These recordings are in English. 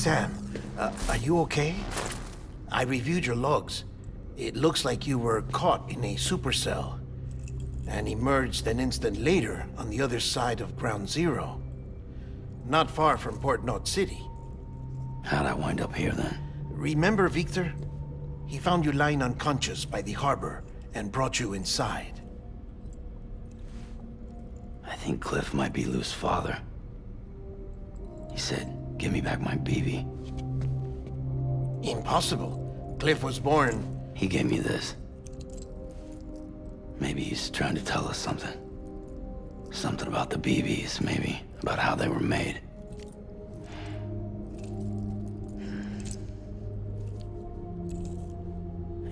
Sam, are you okay? I reviewed your logs. It looks like you were caught in a supercell and emerged an instant later on the other side of Ground Zero. Not far from Port Knot City. How'd I wind up here then? Remember Victor? He found you lying unconscious by the harbor and brought you inside. I think Cliff might be Lou's father. He said, give me back my BB. Impossible. Cliff was born... He gave me this. Maybe he's trying to tell us something. Something about the BBs, maybe. About how they were made.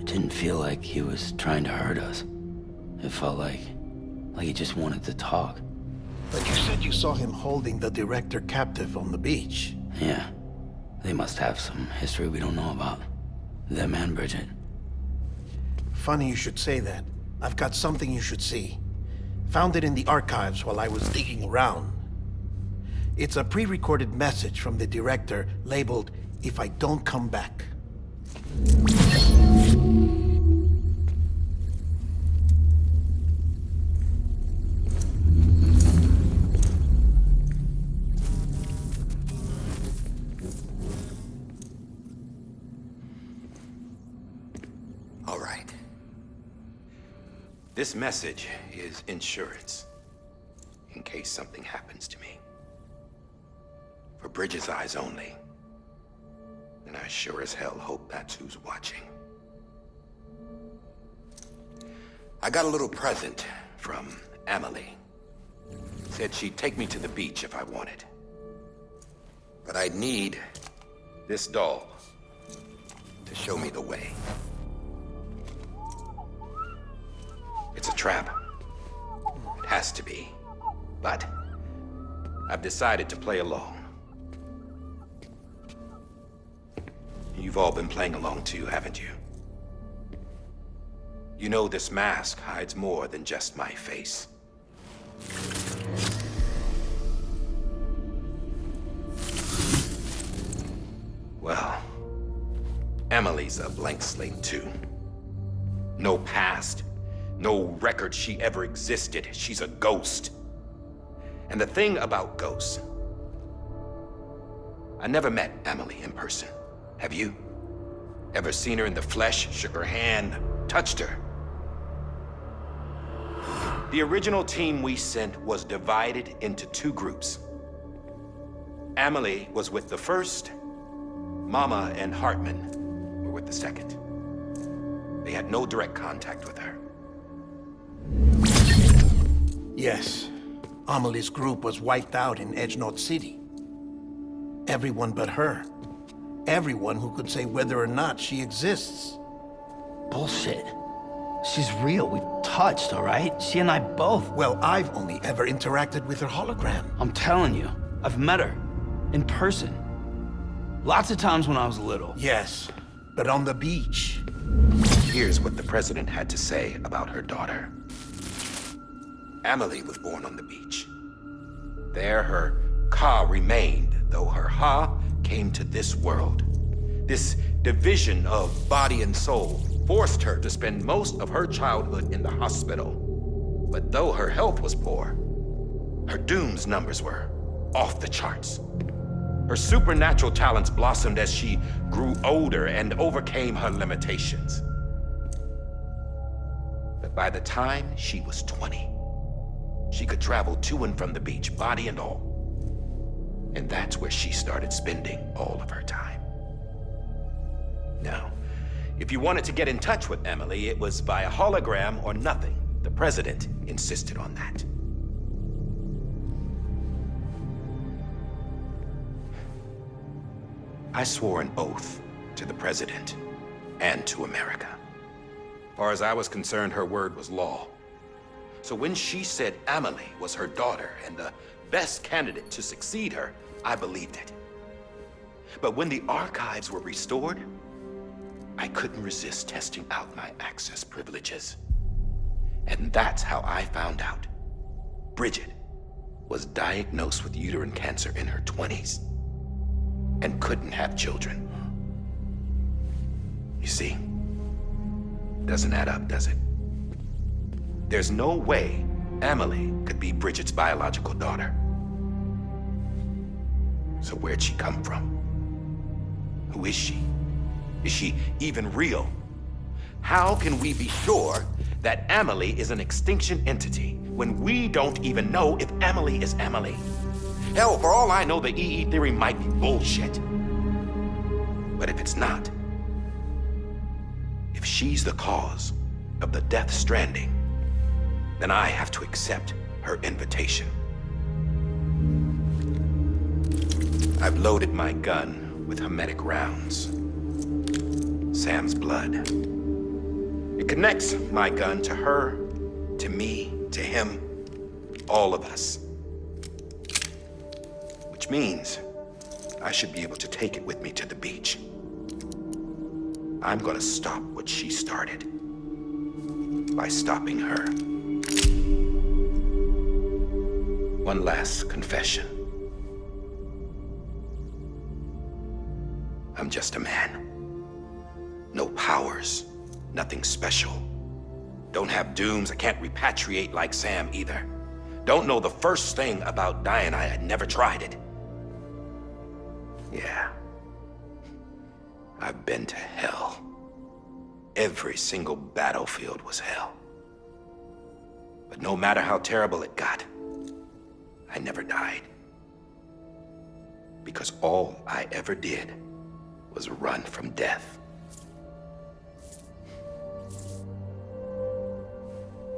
It didn't feel like he was trying to hurt us. It felt like he just wanted to talk. But you said you saw him holding the director captive on the beach. Yeah. They must have some history we don't know about. Them and Bridget. Funny you should say that. I've got something you should see. Found it in the archives while I was digging around. It's a pre-recorded message from the director labeled, "If I don't come back." All right. This message is insurance, in case something happens to me. For Bridget's eyes only. And I sure as hell hope that's who's watching. I got a little present from Emily. Said she'd take me to the beach if I wanted. But I'd need this doll to show me the way. It's a trap. It has to be. But I've decided to play along. You've all been playing along too, haven't you? You know this mask hides more than just my face. Well, Emily's a blank slate too. No past. No record she ever existed. She's a ghost. And the thing about ghosts, I never met Emily in person. Have you? Ever seen her in the flesh, shook her hand, touched her? The original team we sent was divided into two groups. Emily was with the first. Mama and Hartman were with the second. They had no direct contact with her. Yes. Amelie's group was wiped out in Edge Knot City. Everyone but her. Everyone who could say whether or not she exists. Bullshit. She's real. We've touched, all right? She and I both. Well, I've only ever interacted with her hologram. I'm telling you, I've met her. In person. Lots of times when I was little. Yes, but on the beach. Here's what the president had to say about her daughter. Emily was born on the beach. There her Ka remained, though her Ha came to this world. This division of body and soul forced her to spend most of her childhood in the hospital. But though her health was poor, her Doom's numbers were off the charts. Her supernatural talents blossomed as she grew older and overcame her limitations. But by the time she was 20, she could travel to and from the beach, body and all. And that's where she started spending all of her time. Now, if you wanted to get in touch with Emily, it was via hologram or nothing. The president insisted on that. I swore an oath to the president and to America. As far as I was concerned, her word was law. So when she said Emily was her daughter and the best candidate to succeed her, I believed it. But when the archives were restored, I couldn't resist testing out my access privileges. And that's how I found out Bridget was diagnosed with uterine cancer in her 20s. and couldn't have children. You see, doesn't add up, does it? There's no way Amelie could be Bridget's biological daughter. So where'd she come from? Who is she? Is she even real? How can we be sure that Amelie is an extinction entity when we don't even know if Amelie is Amelie? Hell, for all I know, the EE theory might be bullshit. But if it's not, if she's the cause of the Death Stranding, then I have to accept her invitation. I've loaded my gun with hermetic rounds. Sam's blood. It connects my gun to her, to me, to him, all of us. Which means I should be able to take it with me to the beach. I'm gonna stop what she started by stopping her. One last confession. I'm just a man. No powers, nothing special. Don't have dooms, I can't repatriate like Sam either. Don't know the first thing about dying, I had never tried it. Yeah. I've been to hell. Every single battlefield was hell. But no matter how terrible it got, I never died. Because all I ever did was run from death.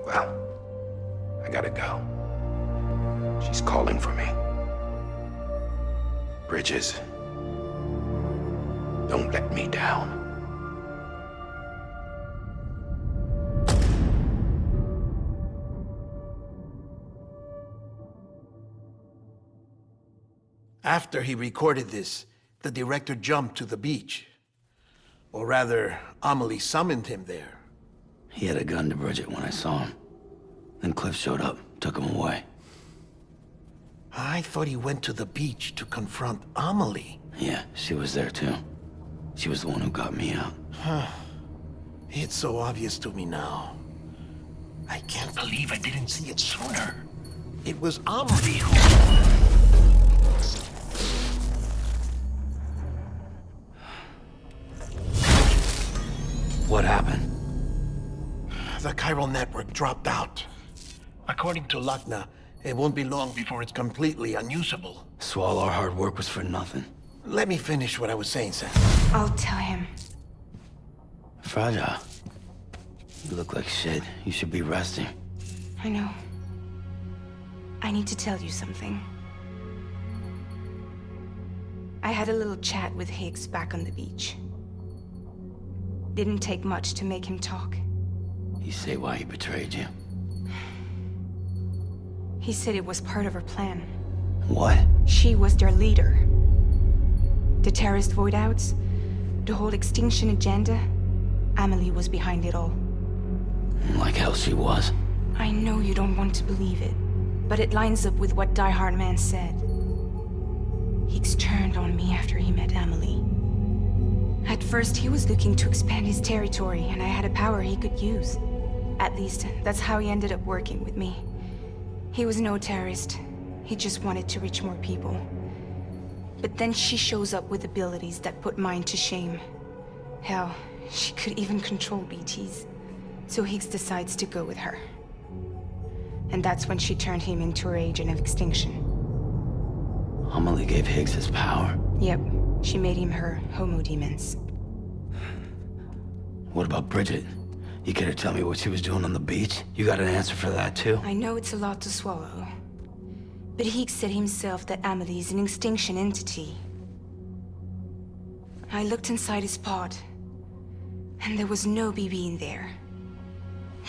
Well, I gotta go. She's calling for me. Bridges, don't let me down. After he recorded this, the director jumped to the beach. Or rather, Amelie summoned him there. He had a gun to Bridget when I saw him. Then Cliff showed up, took him away. I thought he went to the beach to confront Amelie. Yeah, she was there too. She was the one who got me out. It's so obvious to me now. I can't believe I didn't see it sooner. It was Amelie who... What happened? The chiral network dropped out. According to Lachna, it won't be long before it's completely unusable. So all our hard work was for nothing. Let me finish what I was saying, Sam. I'll tell him. Fragile. You look like shit. You should be resting. I know. I need to tell you something. I had a little chat with Higgs back on the beach. Didn't take much to make him talk. You say why he betrayed you? He said it was part of her plan. What? She was their leader. The terrorist void-outs, the whole extinction agenda, Amelie was behind it all. Like hell she was. I know you don't want to believe it, but it lines up with what Die Hard Man said. Higgs turned on me after he met Amelie. At first, he was looking to expand his territory, and I had a power he could use. At least, that's how he ended up working with me. He was no terrorist. He just wanted to reach more people. But then she shows up with abilities that put mine to shame. Hell, she could even control BTs. So Higgs decides to go with her. And that's when she turned him into her agent of extinction. Amelie gave Higgs his power. Yep, she made him her homo demons. What about Bridget? You care to tell me what she was doing on the beach? You got an answer for that too? I know it's a lot to swallow. But Higgs said himself that Amelie is an extinction entity. I looked inside his pod, and there was no BB in there.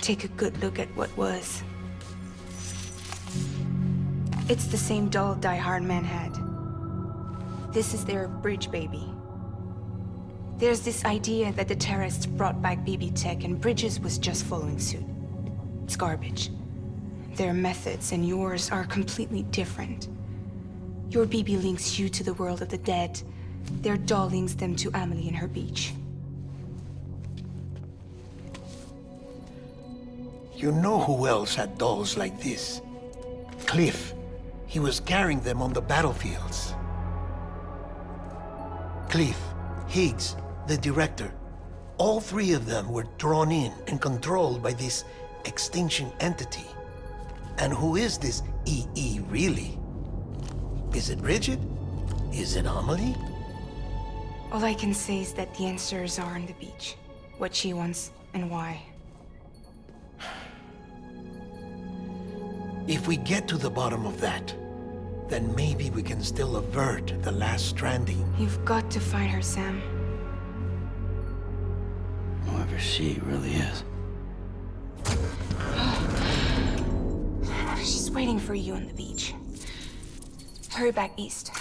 Take a good look at what was. It's the same doll Die Hard Man had. This is their bridge baby. There's this idea that the terrorists brought back BB tech and Bridges was just following suit. It's garbage. Their methods and yours are completely different. Your BB links you to the world of the dead, Their doll links them to Amelie and her beach. You know who else had dolls like this? Cliff. He was carrying them on the battlefields. Cliff, Higgs, the director. All three of them were drawn in and controlled by this extinction entity. And who is this EE really? Is it Bridget? Is it Amelie? All I can say is that the answers are on the beach. What she wants and why. If we get to the bottom of that, then maybe we can still avert the last stranding. You've got to find her, Sam. Whoever she really is. She's waiting for you on the beach. Hurry back east.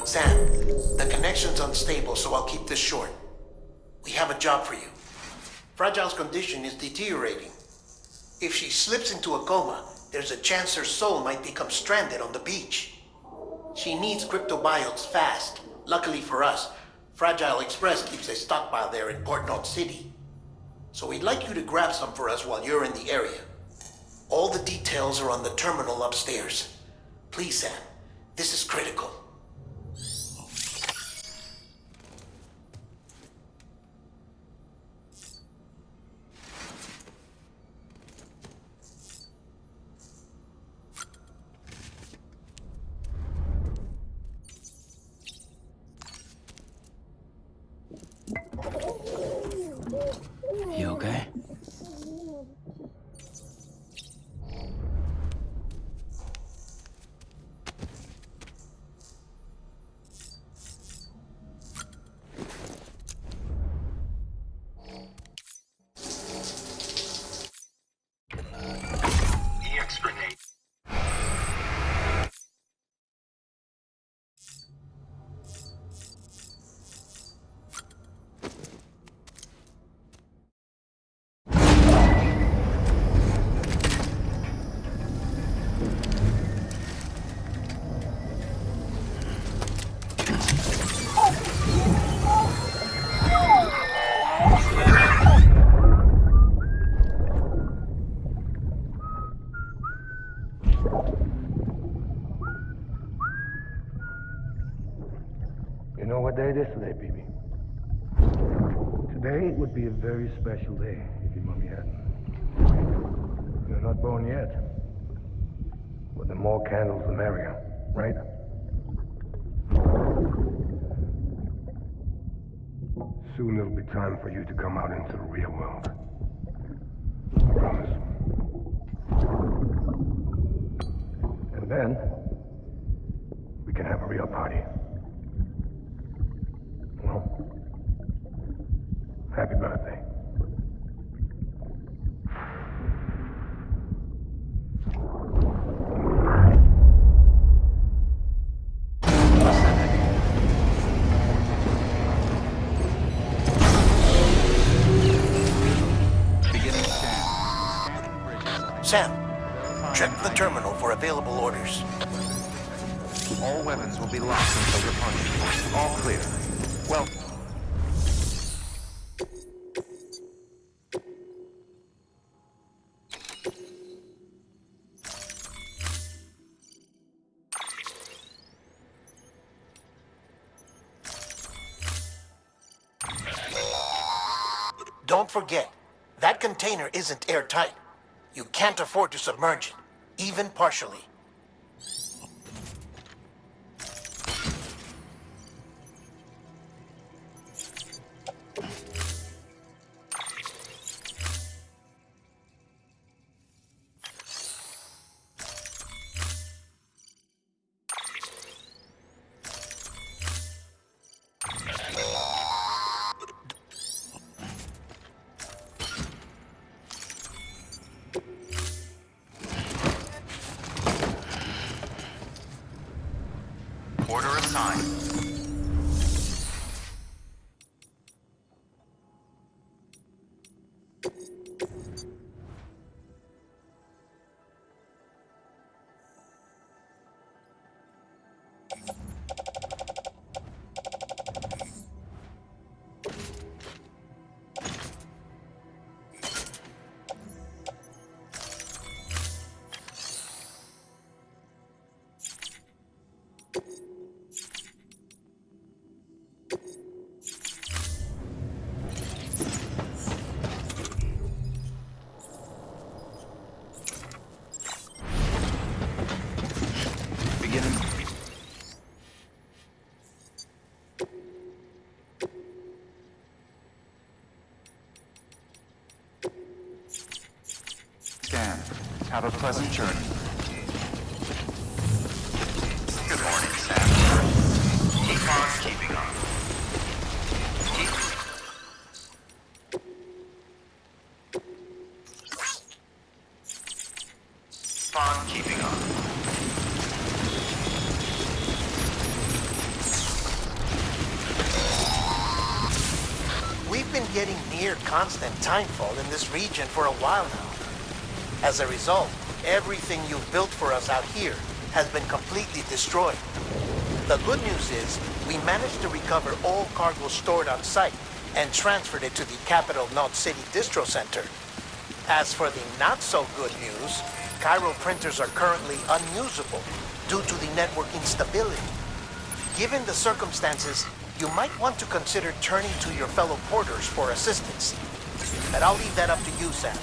Sam, the connection's unstable, so I'll keep this short. We have a job for you. Fragile's condition is deteriorating. If she slips into a coma, there's a chance her soul might become stranded on the beach. She needs cryptobiotes fast. Luckily for us, Fragile Express keeps a stockpile there in Port North City. So we'd like you to grab some for us while you're in the area. All the details are on the terminal upstairs. Please, Sam, this is critical. You okay? EX grenade. You know what day it is today, BB? Today would be a very special day if your mommy hadn't. You're not born yet. But the more candles, the merrier, right? Soon it'll be time for you to come out into the real world. I promise. And then, we can have a real party. Well, happy birthday. Beginning scan. Scanning bridges. Sam, check the terminal for available orders. All weapons will be locked until departure. All clear. Well, Don't forget, that container isn't airtight. You can't afford to submerge it, even partially. Order assigned. Beginning. Scan. Have a pleasant journey. Good morning, Sam. Keep on keeping on. Keep on keeping on. We've been getting near constant timefall in this region for a while now. As a result, everything you've built for us out here has been completely destroyed. The good news is, we managed to recover all cargo stored on site and transferred it to the capital Knot City Distro Center. As for the not-so-good news, Cairo printers are currently unusable due to the network instability. Given the circumstances, you might want to consider turning to your fellow porters for assistance. But I'll leave that up to you, Sam.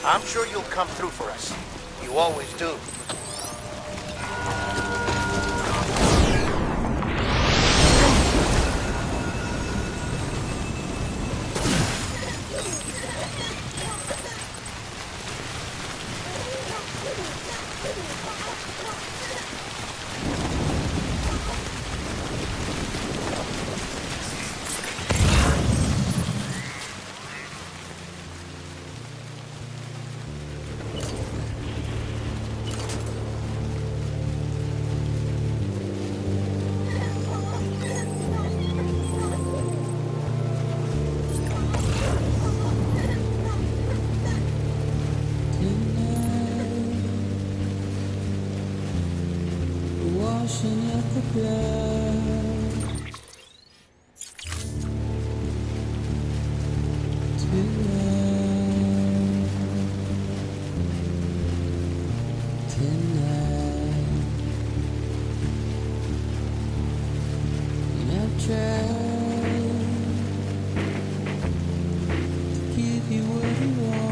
I'm sure you'll come through for us. You always do. Washing at the blood tonight. And I've tried to give you what you want.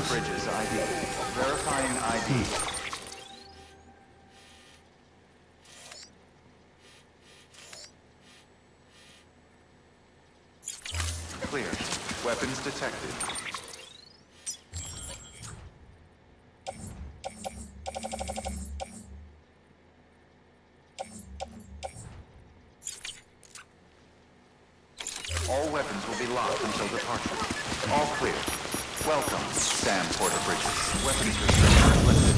Bridges ID. Verifying ID. Clear. Weapons detected. All weapons will be locked until departure. All clear. Welcome, Sam Porter Bridges. Weapons restrictions lifted.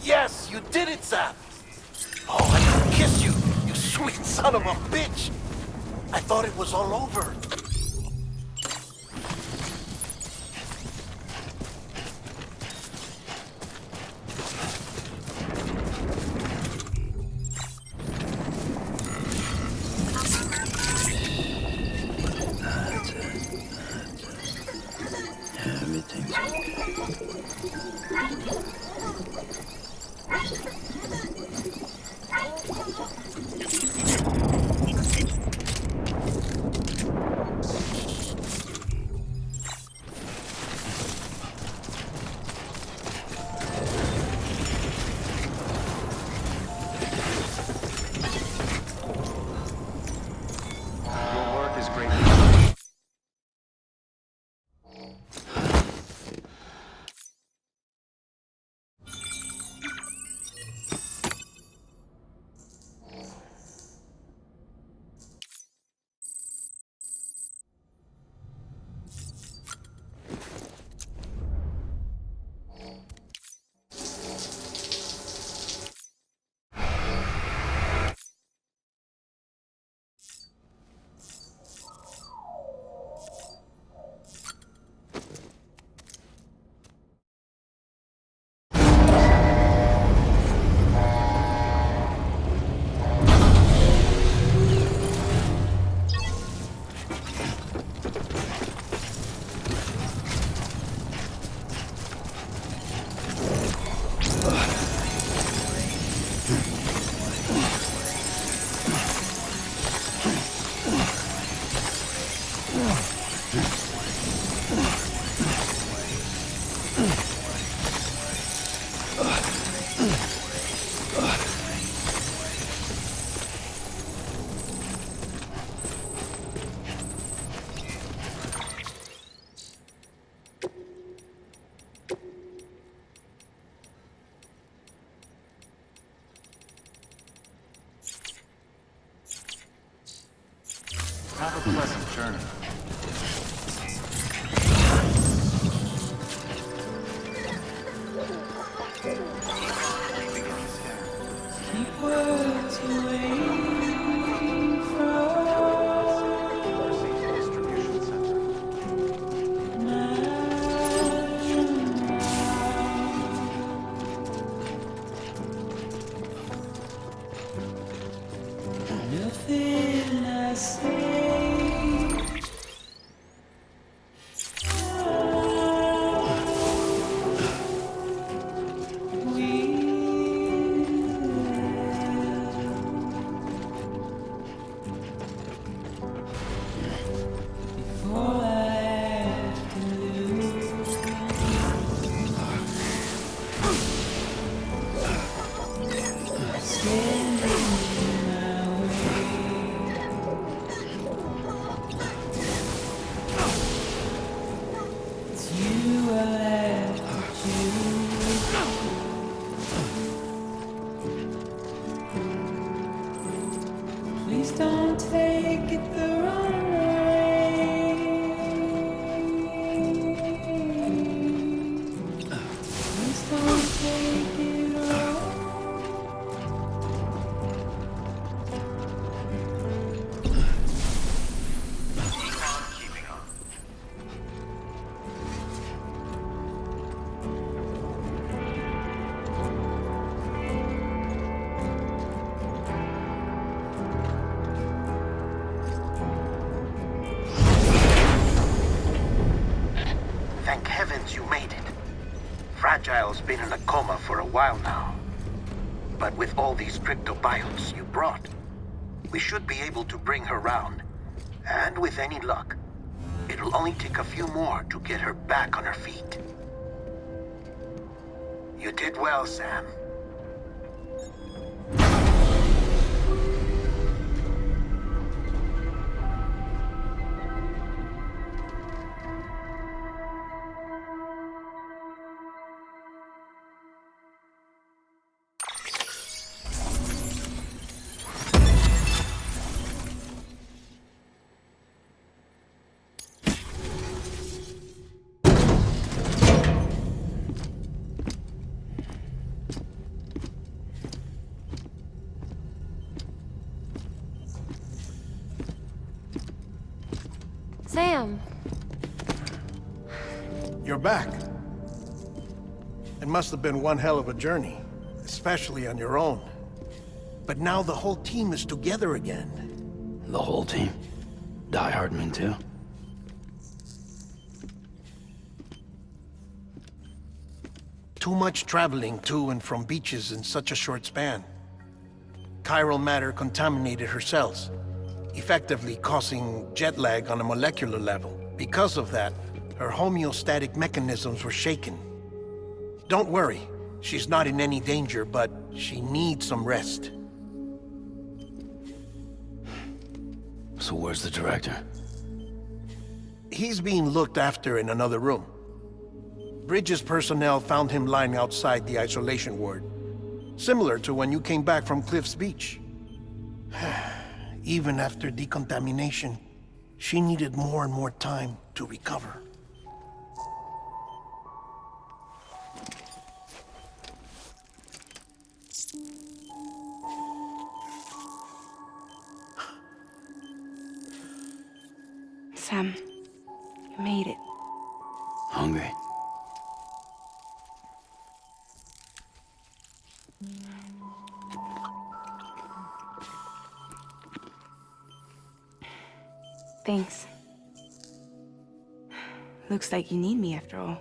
Yes, you did it, Sam! Oh, I can kiss you, you sweet son of a bitch! I thought it was all over. That's it. Everything's Your work is great. Have a pleasant journey. Keep words away from Distribution center. nothing I say. Before I have to lose, standing in my way. It's you I have to choose. Please don't take it the wrong way. Please don't take it wrong. Thank heavens you made it. Fragile's been in a coma for a while now. But with all these cryptobiotes you brought, we should be able to bring her round. And with any luck, it'll only take a few more to get her back on her feet. You did well, Sam. back. It must have been one hell of a journey, especially on your own. But now the whole team is together again. The whole team? Die Hardman too? Too much traveling to and from beaches in such a short span. Chiral matter contaminated her cells, effectively causing jet lag on a molecular level. Because of that, her homeostatic mechanisms were shaken. Don't worry, she's not in any danger, but she needs some rest. So where's the director? He's being looked after in another room. Bridges personnel found him lying outside the isolation ward. Similar to when you came back from Cliff's Beach. Even after decontamination, she needed more and more time to recover. Sam, you made it. Hungry? Thanks. Looks like you need me after all.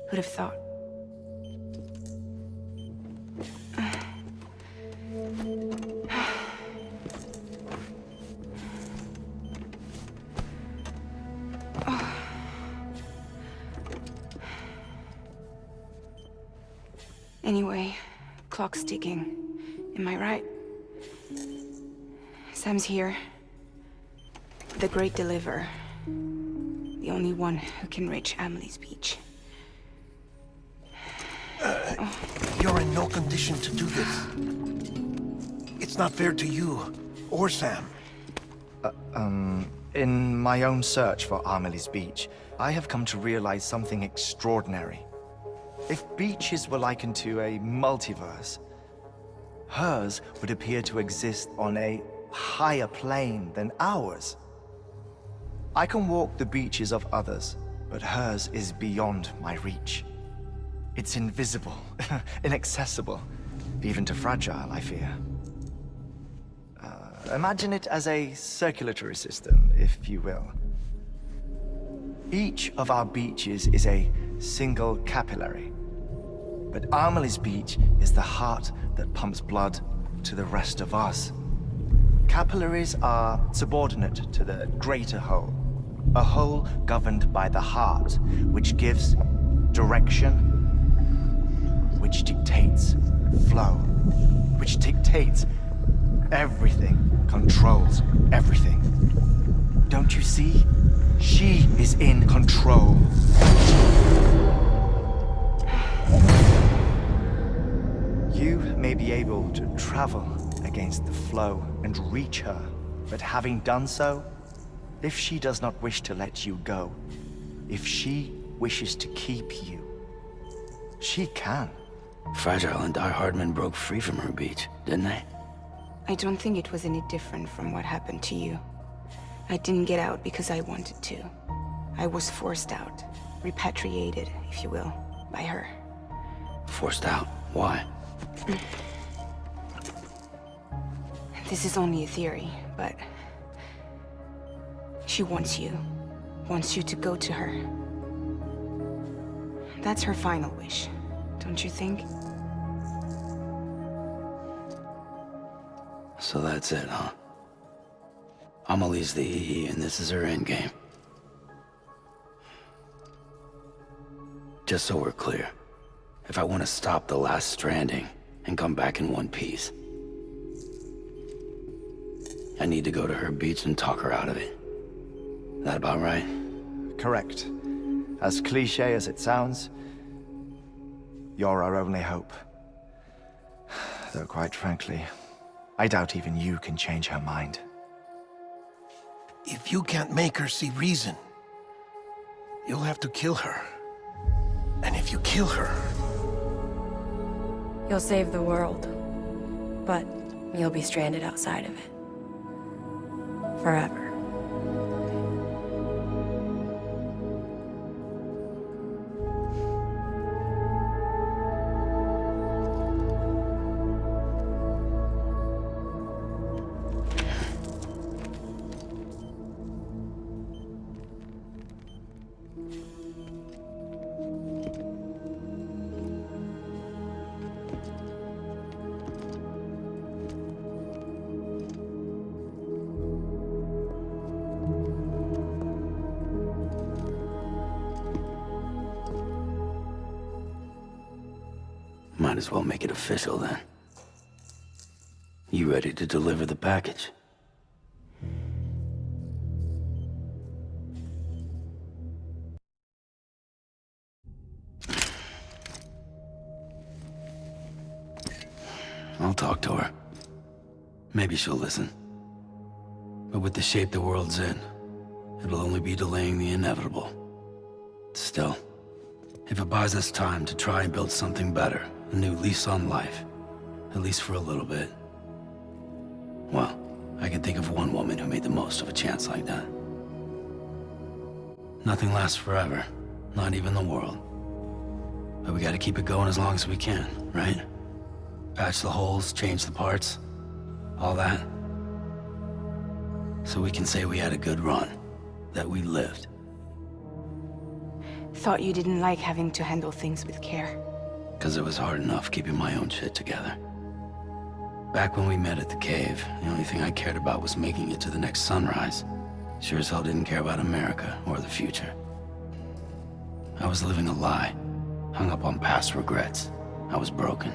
Who'd have thought? Anyway, clock's ticking. Am I right? Sam's here. The Great Deliverer. The only one who can reach Amelie's Beach. You're in no condition to do this. It's not fair to you, or Sam. In my own search for Amelie's Beach, I have come to realize something extraordinary. If beaches were likened to a multiverse, hers would appear to exist on a higher plane than ours. I can walk the beaches of others, but hers is beyond my reach. It's invisible, inaccessible, even to Fragile, I fear. Imagine it as a circulatory system, if you will. Each of our beaches is a single capillary. But Amelie's Beach is the heart that pumps blood to the rest of us. Capillaries are subordinate to the greater whole. A whole governed by the heart, which gives direction, which dictates flow, which dictates everything, controls everything. Don't you see? She is in control. You may be able to travel against the flow and reach her, but having done so, if she does not wish to let you go, if she wishes to keep you, she can. Fragile and Die Hardman broke free from her beach, didn't they? I don't think it was any different from what happened to you. I didn't get out because I wanted to. I was forced out. Repatriated, if you will, by her. Forced out? Why? This is only a theory, but... she wants you. Wants you to go to her. That's her final wish, don't you think? So that's it, huh? Amelie's the EE, and this is her endgame. Just so we're clear, if I want to stop the last stranding and come back in one piece, I need to go to her beach and talk her out of it. That about right? Correct. As cliché as it sounds, you're our only hope. Though quite frankly, I doubt even you can change her mind. If you can't make her see reason, you'll have to kill her. And if you kill her... You'll save the world, but you'll be stranded outside of it. Forever. Might as well make it official then. You ready to deliver the package? I'll talk to her. Maybe she'll listen. But with the shape the world's in, it'll only be delaying the inevitable. Still, if it buys us time to try and build something better, a new lease on life, at least for a little bit, well, I can think of one woman who made the most of a chance like that. Nothing lasts forever, not even the world. But we gotta keep it going as long as we can, right? Patch the holes, change the parts, all that. So we can say we had a good run, that we lived. Thought you didn't like having to handle things with care. 'Cause it was hard enough keeping my own shit together. Back when we met at the cave, the only thing I cared about was making it to the next sunrise. Sure as hell didn't care about America or the future. I was living a lie, hung up on past regrets. I was broken.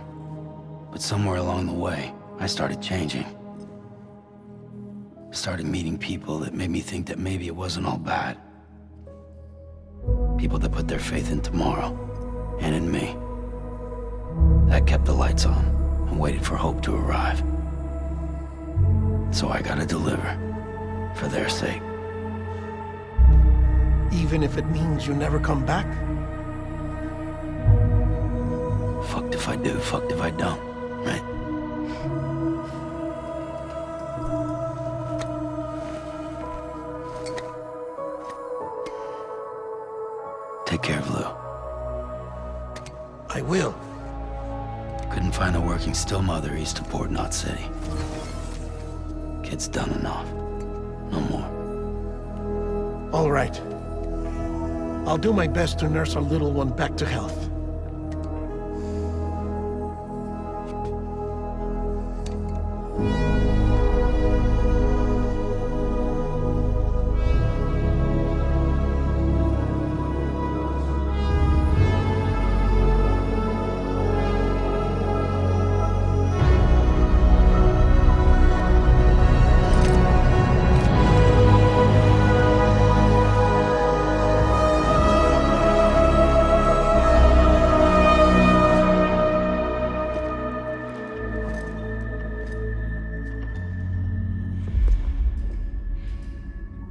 But somewhere along the way, I started changing. Started meeting people that made me think that maybe it wasn't all bad. People that put their faith in tomorrow, and in me. That kept the lights on, and waited for hope to arrive. So I gotta deliver, for their sake. Even if it means you never come back? Fucked if I do, fucked if I don't, right? Take care of Lou. I will. Couldn't find a working still mother east of Port Knot City. Kid's done enough. No more. All right. I'll do my best to nurse our little one back to health.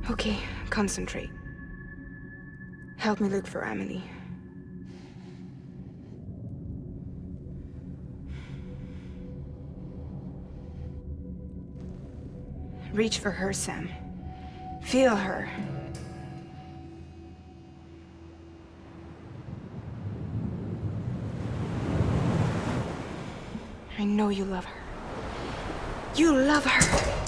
Okay, concentrate. Help me look for Emily. Reach for her, Sam. Feel her. I know you love her. You love her!